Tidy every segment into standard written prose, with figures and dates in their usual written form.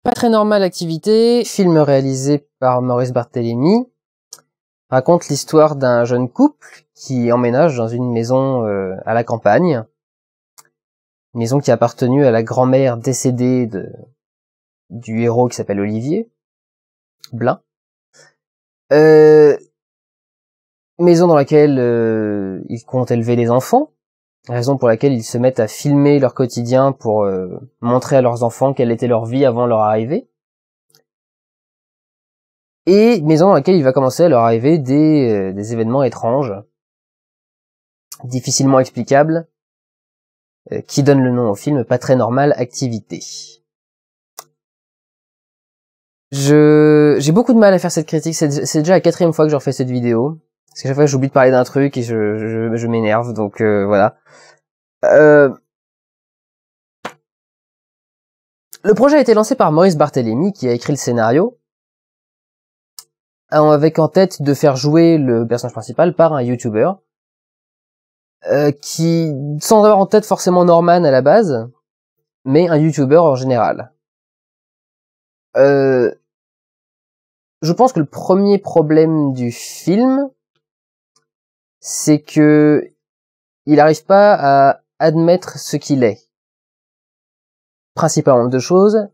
Pas très normal activité, film réalisé par Maurice Barthélémy, raconte l'histoire d'un jeune couple qui emménage dans une maison à la campagne, une maison qui a appartenu à la grand-mère décédée du héros qui s'appelle Olivier Blin. Maison dans laquelle ils comptent élever des enfants, raison pour laquelle ils se mettent à filmer leur quotidien pour montrer à leurs enfants quelle était leur vie avant leur arrivée. Et maison dans laquelle il va commencer à leur arriver des événements étranges, difficilement explicables, qui donnent le nom au film Pas très normal activité. J'ai beaucoup de mal à faire cette critique, c'est déjà la 4e fois que je refais cette vidéo, parce que chaque fois j'oublie de parler d'un truc et je m'énerve, donc voilà. Le projet a été lancé par Maurice Barthélémy, qui a écrit le scénario, avec en tête de faire jouer le personnage principal par un YouTuber, qui, sans avoir en tête forcément Norman à la base, mais un YouTuber en général. Je pense que le premier problème du film, c'est que il n'arrive pas à admettre ce qu'il est. Principalement 2 choses,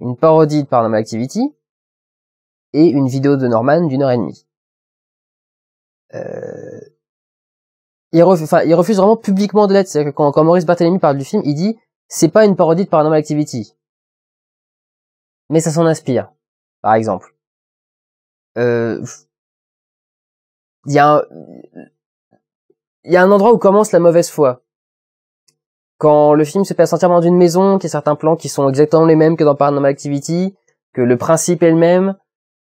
une parodie de Paranormal Activity et une vidéo de Norman d'1h30. Il refuse vraiment publiquement de l'être. C'est-à-dire que quand Maurice Barthélémy parle du film, il dit c'est pas une parodie de Paranormal Activity, mais ça s'en inspire, par exemple. Il y a un endroit où commence la mauvaise foi. Quand le film se passe entièrement d'une maison, qu'il y a certains plans qui sont exactement les mêmes que dans Paranormal Activity, que le principe est le même,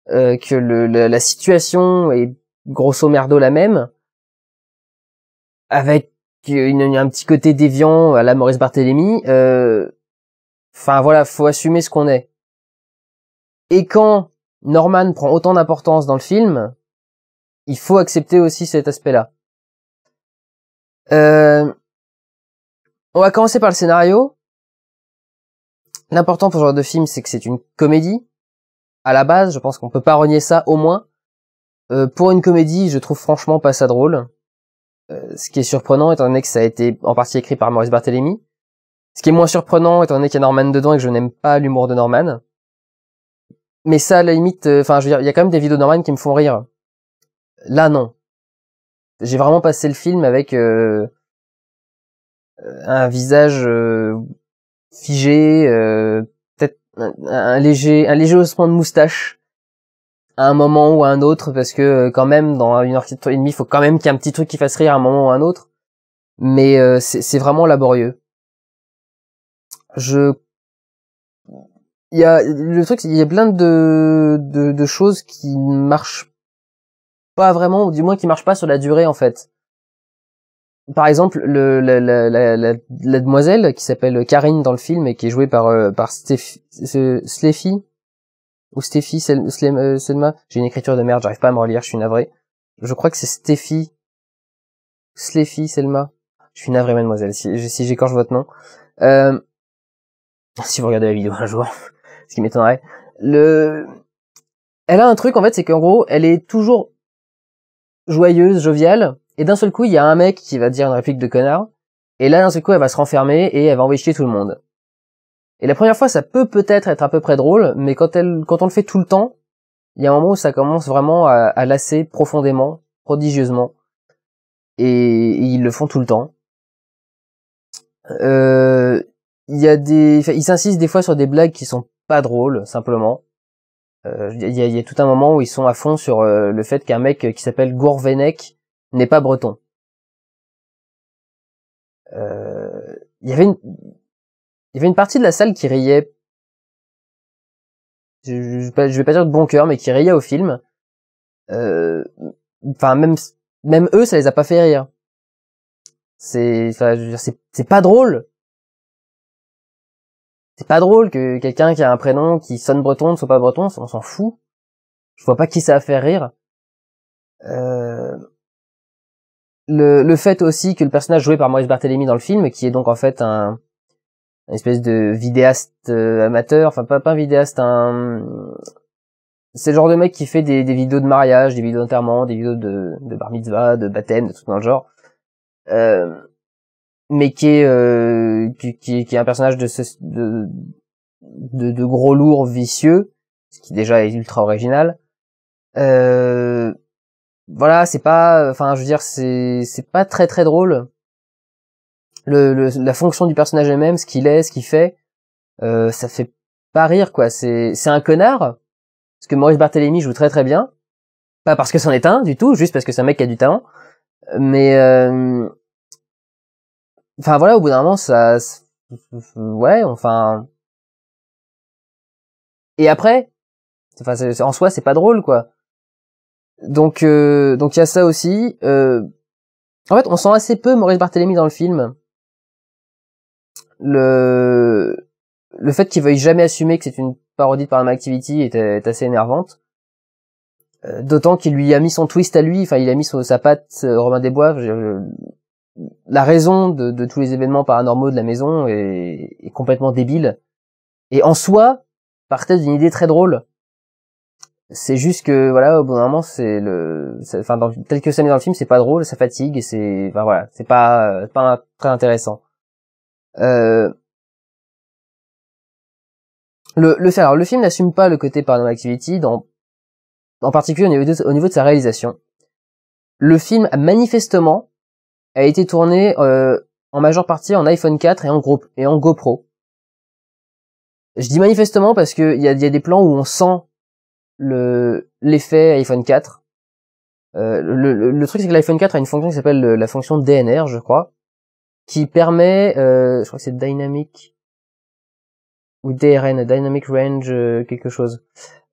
que la situation est grosso merdo la même, avec un petit côté déviant à la Maurice Barthélémy, enfin voilà, faut assumer ce qu'on est. Et quand Norman prend autant d'importance dans le film, il faut accepter aussi cet aspect-là. On va commencer par le scénario. L'important pour ce genre de film, c'est que c'est une comédie. À la base, je pense qu'on peut pas renier ça, au moins. Pour une comédie, je trouve franchement pas ça drôle. Ce qui est surprenant, étant donné que ça a été en partie écrit par Maurice Barthélémy. Ce qui est moins surprenant, étant donné qu'il y a Norman dedans et que je n'aime pas l'humour de Norman. Mais ça, à la limite, je veux dire, il y a quand même des vidéos de Norman qui me font rire. Là, non. J'ai vraiment passé le film avec un visage figé, peut-être un léger haussement de moustache à un moment ou à un autre, parce que quand même dans 1h30, il faut quand même qu'il y ait un petit truc qui fasse rire à un moment ou à un autre, mais c'est vraiment laborieux. Il y a le truc, il y a plein de choses qui ne marchent pas vraiment, ou du moins qui marchent pas sur la durée en fait. Par exemple, la demoiselle qui s'appelle Karine dans le film et qui est jouée par Sleffy ou Steffi Selma. J'ai une écriture de merde, j'arrive pas à me relire, je suis navré. Je crois que c'est Sleffy Selma. Je suis navré, mademoiselle, si j'écorche votre nom. Si vous regardez la vidéo un jour, ce qui m'étonnerait. Elle a un truc en fait, c'est qu'en gros, elle est toujours joyeuse, joviale. Et d'un seul coup, il y a un mec qui va dire une réplique de connard, et là, d'un seul coup, elle va se renfermer et elle va envoyer chier tout le monde. Et la première fois, ça peut peut-être être à peu près drôle, mais quand on le fait tout le temps, il y a un moment où ça commence vraiment à lasser profondément, prodigieusement. Et ils le font tout le temps. Ils s'insistent des fois sur des blagues qui sont pas drôles, simplement. Il y a tout un moment où ils sont à fond sur le fait qu'un mec qui s'appelle Gourvenec n'est pas breton. Il y avait une partie de la salle qui riait. Je vais pas dire de bon cœur, mais qui riait au film. Enfin, même eux, ça les a pas fait rire. Je veux dire, c'est pas drôle. C'est pas drôle que quelqu'un qui a un prénom qui sonne breton ne soit pas breton, on s'en fout. Je vois pas qui ça a fait rire. Le fait aussi que le personnage joué par Maurice Barthélémy dans le film, qui est donc en fait un une espèce de vidéaste amateur, enfin pas un vidéaste, c'est le genre de mec qui fait des vidéos de mariage, des vidéos d'enterrement, des vidéos de bar mitzvah, de baptême, de tout dans le genre. Mais qui est un personnage de gros lourd vicieux, ce qui déjà est ultra original. Voilà, c'est pas, enfin, je veux dire, c'est pas très très drôle. La fonction du personnage elle-même, ce qu'il est, ce qu'il fait, ça fait pas rire, quoi. C'est un connard, parce que Maurice Barthélémy joue très très bien. Pas parce que c'en est un, du tout, juste parce que c'est un mec qui a du talent. Mais, enfin, voilà, au bout d'un moment, ouais, enfin... Et après, enfin, en soi, c'est pas drôle, quoi. Donc il y a ça aussi. En fait, on sent assez peu Maurice Barthélémy dans le film. Le fait qu'il veuille jamais assumer que c'est une parodie de Paranormal Activity est assez énervante. D'autant qu'il lui a mis son twist à lui, enfin il a mis sa patte Robin des Bois. La raison de tous les événements paranormaux de la maison est complètement débile. Et en soi, partait d'une idée très drôle. C'est juste que voilà, au bout d'un moment, enfin tel que ça met dans le film, c'est pas drôle, ça fatigue et enfin voilà, c'est pas très intéressant. Le film n'assume pas le côté Paranormal Activity en particulier au niveau de sa réalisation. Le film manifestement a été tourné en majeure partie en iPhone 4 et en GoPro. Je dis manifestement parce que il y a des plans où on sent l'effet iPhone 4. Le truc c'est que l'iPhone 4 a une fonction qui s'appelle la fonction DNR, je crois, qui permet, je crois que c'est Dynamic ou DRN, Dynamic Range quelque chose.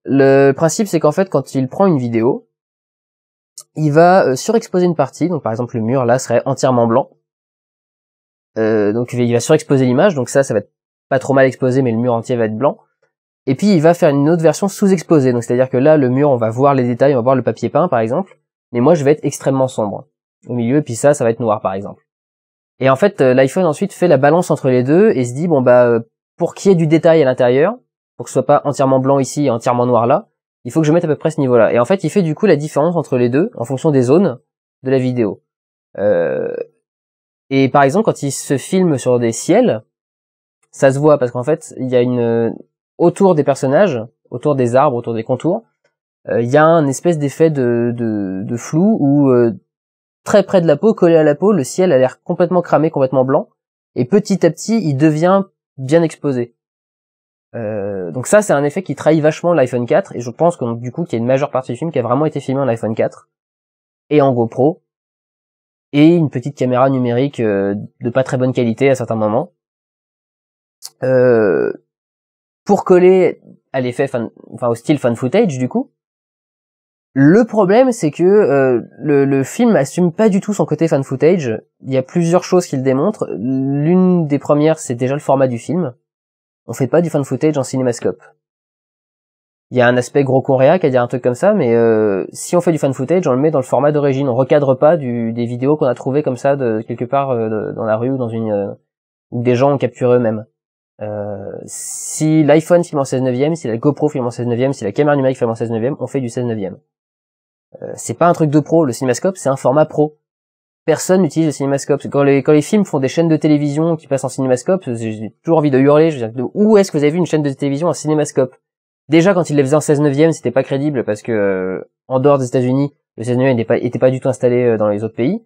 Le principe c'est qu'en fait quand il prend une vidéo, il va surexposer une partie, donc par exemple le mur là serait entièrement blanc. Donc il va surexposer l'image, donc ça va être pas trop mal exposé, mais le mur entier va être blanc. Et puis il va faire une autre version sous-exposée, donc c'est-à-dire que là le mur on va voir les détails, on va voir le papier peint par exemple, mais moi je vais être extrêmement sombre au milieu, et puis ça va être noir par exemple. Et en fait l'iPhone ensuite fait la balance entre les deux et se dit bon bah pour qu'il y ait du détail à l'intérieur, pour que ce soit pas entièrement blanc ici et entièrement noir là, il faut que je mette à peu près ce niveau-là. Et en fait il fait du coup la différence entre les deux en fonction des zones de la vidéo. Et par exemple quand il se filme sur des ciels, ça se voit parce qu'en fait il y a autour des personnages, autour des arbres, autour des contours, il y a un espèce d'effet de flou où très près de la peau, collé à la peau, le ciel a l'air complètement cramé, complètement blanc, et petit à petit il devient bien exposé. Donc ça c'est un effet qui trahit vachement l'iPhone 4, et je pense que du coup qu'il y a une majeure partie du film qui a vraiment été filmée en iPhone 4 et en GoPro et une petite caméra numérique de pas très bonne qualité à certains moments. Pour coller à l'effet au style fan footage du coup. Le problème c'est que le film assume pas du tout son côté fan footage. Il y a plusieurs choses qui le démontrent. L'une des premières c'est déjà le format du film. On fait pas du fan footage en cinémascope. Il y a un aspect gros coréaque à dire un truc comme ça, mais si on fait du fan footage, on le met dans le format d'origine. On recadre pas des vidéos qu'on a trouvées comme ça de quelque part dans la rue ou dans où des gens ont capturé eux-mêmes. Si l'iPhone filme en 16 neuvième, si la GoPro filme en 16 neuvième, si la caméra numérique filme en 16 neuvième, on fait du 16 neuvième. C'est pas un truc de pro, le cinémascope c'est un format pro. Personne n'utilise le cinémascope. Quand les films font des chaînes de télévision qui passent en cinémascope, j'ai toujours envie de hurler, je veux dire, où est-ce que vous avez vu une chaîne de télévision en cinémascope? Déjà quand ils les faisaient en 16 neuvième, c'était pas crédible parce que en dehors des États-Unis, le 16 neuvième était pas du tout installé dans les autres pays.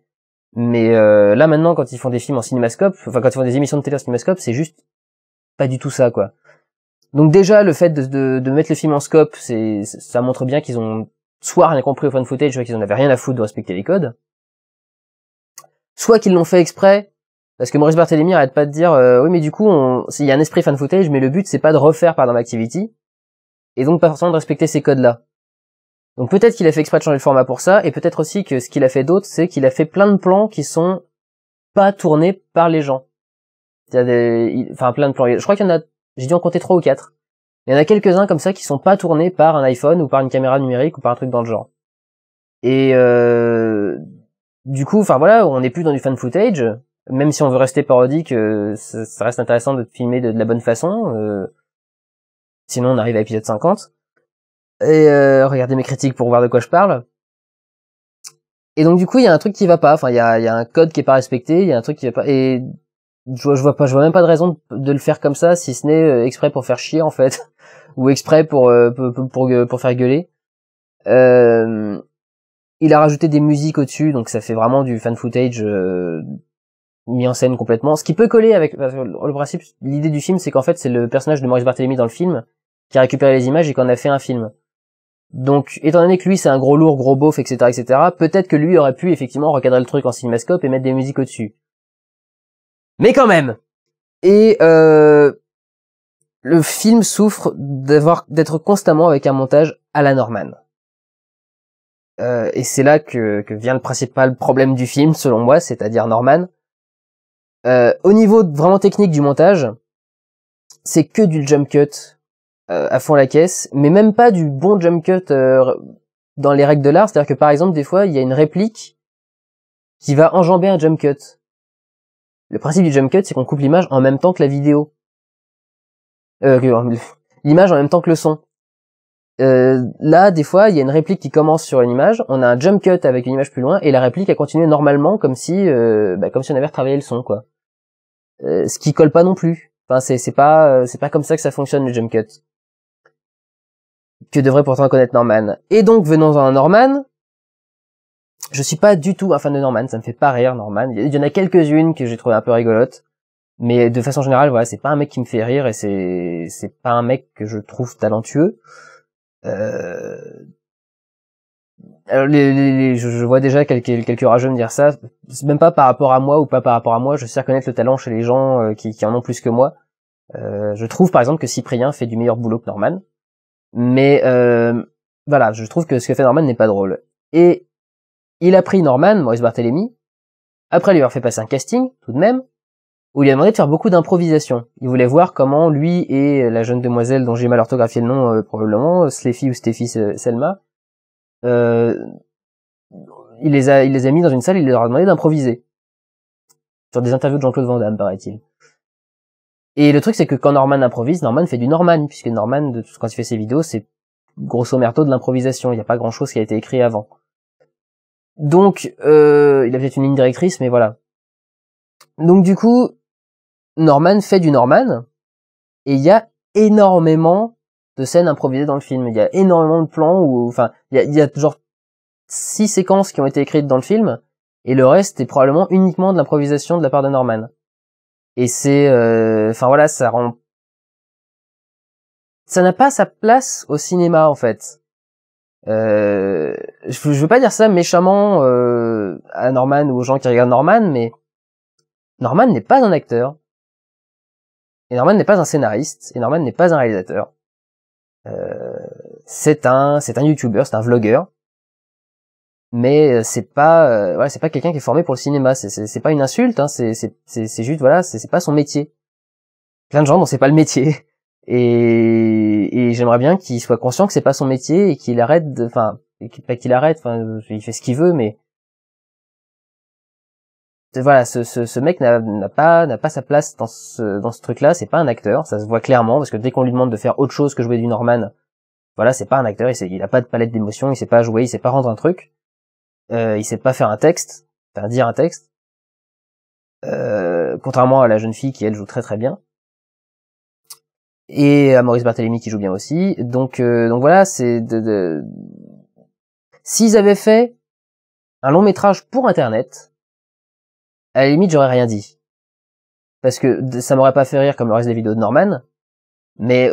Mais là maintenant quand ils font des films en cinémascope, enfin quand ils font des émissions de télé en cinémascope, c'est juste pas du tout ça quoi. Donc déjà le fait de mettre le film en scope, ça montre bien qu'ils ont soit rien compris au fan footage, soit qu'ils en avaient rien à foutre de respecter les codes, soit qu'ils l'ont fait exprès parce que Maurice Barthélémy arrête pas de dire oui mais du coup il y a un esprit fan footage, mais le but c'est pas de refaire Paranormal Activity et donc pas forcément de respecter ces codes là. Donc peut-être qu'il a fait exprès de changer le format pour ça, et peut-être aussi que ce qu'il a fait d'autre c'est qu'il a fait plein de plans qui sont pas tournés par les gens. Il y a plein de plans. Je crois qu'il y en a, j'ai dû en compter 3 ou 4. Il y en a quelques-uns comme ça qui sont pas tournés par un iPhone ou par une caméra numérique ou par un truc dans le genre. Et du coup, enfin voilà, on n'est plus dans du fan footage. Même si on veut rester parodique, ça reste intéressant de filmer de la bonne façon. Sinon, on arrive à l'épisode 50. Et regardez mes critiques pour voir de quoi je parle. Et donc du coup, il y a un truc qui va pas. Enfin, il y a un code qui est pas respecté. Il y a un truc qui va pas. Et je vois même pas de raison de le faire comme ça, si ce n'est exprès pour faire chier en fait, ou exprès pour faire gueuler. Il a rajouté des musiques au-dessus, donc ça fait vraiment du fan footage mis en scène complètement. Ce qui peut coller avec le principe, l'idée du film, c'est qu'en fait c'est le personnage de Maurice Barthélemy dans le film qui a récupéré les images et qui en a fait un film. Donc, étant donné que lui c'est un gros lourd, gros beauf, etc., peut-être que lui aurait pu effectivement recadrer le truc en cinémascope et mettre des musiques au-dessus. Mais quand même. Et le film souffre d'être constamment avec un montage à la Norman. Et c'est là que vient le principal problème du film, selon moi, c'est-à-dire Norman. Au niveau vraiment technique du montage, c'est que du jump cut à fond la caisse, mais même pas du bon jump cut dans les règles de l'art. C'est-à-dire que par exemple, des fois, il y a une réplique qui va enjamber un jump cut. Le principe du jump cut, c'est qu'on coupe l'image en même temps que la vidéo. L'image en même temps que le son. Là, des fois, il y a une réplique qui commence sur une image, on a un jump cut avec une image plus loin, et la réplique a continué normalement, comme si on avait retravaillé le son, quoi. Ce qui colle pas non plus. Enfin, c'est pas comme ça que ça fonctionne le jump cut. Que devrait pourtant connaître Norman. Et donc, venons-en à Norman. Je suis pas du tout un fan de Norman, ça me fait pas rire, Norman. Il y en a quelques-unes que j'ai trouvé un peu rigolotes. Mais de façon générale, voilà, c'est pas un mec qui me fait rire, et c'est pas un mec que je trouve talentueux. Alors je vois déjà quelques rageux me dire ça. C'est même pas par rapport à moi ou pas par rapport à moi. Je sais reconnaître le talent chez les gens qui en ont plus que moi. Je trouve par exemple que Cyprien fait du meilleur boulot que Norman. Mais voilà, je trouve que ce que fait Norman n'est pas drôle. Et il a pris Norman, Maurice Barthélemy, après lui avoir fait passer un casting, tout de même, où il lui a demandé de faire beaucoup d'improvisation. Il voulait voir comment lui et la jeune demoiselle dont j'ai mal orthographié le nom probablement, Sleffy ou Steffi Selma, il les a mis dans une salle, il leur a demandé d'improviser. Sur des interviews de Jean-Claude Van Damme, paraît-il. Et le truc, c'est que quand Norman improvise, Norman fait du Norman, puisque Norman, quand il fait ses vidéos, c'est grosso merdo de l'improvisation. Il n'y a pas grand-chose qui a été écrit avant. Donc, il a peut-être une ligne directrice, mais voilà. Donc du coup, Norman fait du Norman, et il y a énormément de scènes improvisées dans le film. Il y a énormément de plans où, enfin, il y a genre 6 séquences qui ont été écrites dans le film, et le reste est probablement uniquement de l'improvisation de la part de Norman. Et c'est, enfin voilà, ça n'a pas sa place au cinéma en fait. Je veux pas dire ça méchamment à Norman ou aux gens qui regardent Norman, mais Norman n'est pas un acteur, et Norman n'est pas un scénariste, et Norman n'est pas un réalisateur. C'est un YouTuber, c'est un vlogueur. Mais c'est pas voilà, c'est pas quelqu'un qui est formé pour le cinéma, c'est pas une insulte, hein, c'est juste voilà, c'est pas son métier. Plein de gens dont c'est pas le métier, et j'aimerais bien qu'il soit conscient que c'est pas son métier et qu'il arrête pas qu'il arrête, enfin il fait ce qu'il veut, mais voilà, ce mec n'a pas sa place dans ce truc-là, c'est pas un acteur, ça se voit clairement parce que dès qu'on lui demande de faire autre chose que jouer du Norman, voilà, c'est pas un acteur, il a pas de palette d'émotions, il sait pas jouer, il sait pas rendre un truc. Il sait pas faire un texte, dire un texte, contrairement à la jeune fille qui elle joue très très bien, et à Maurice Barthélemy qui joue bien aussi. Donc voilà, c'est s'ils avaient fait un long métrage pour Internet, à la limite j'aurais rien dit, parce que ça m'aurait pas fait rire comme le reste des vidéos de Norman, mais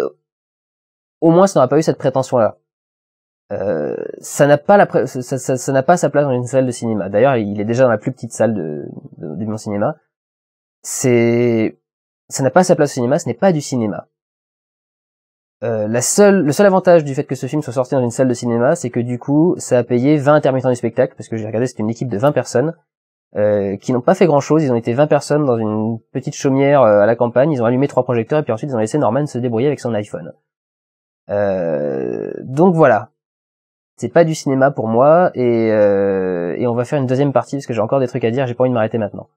au moins ça n'aurait pas eu cette prétention là. Ça n'a pas ça n'a pas sa place dans une salle de cinéma. D'ailleurs, il est déjà dans la plus petite salle de mon cinéma. Ça n'a pas sa place au cinéma, ce n'est pas du cinéma. Le seul avantage du fait que ce film soit sorti dans une salle de cinéma, c'est que du coup, ça a payé 20 intermittents du spectacle, parce que j'ai regardé, c'était une équipe de 20 personnes, qui n'ont pas fait grand chose. Ils ont été 20 personnes dans une petite chaumière à la campagne, ils ont allumé 3 projecteurs, et puis ensuite ils ont laissé Norman se débrouiller avec son iPhone. Donc voilà. C'est pas du cinéma pour moi, et on va faire une deuxième partie parce que j'ai encore des trucs à dire, j'ai pas envie de m'arrêter maintenant.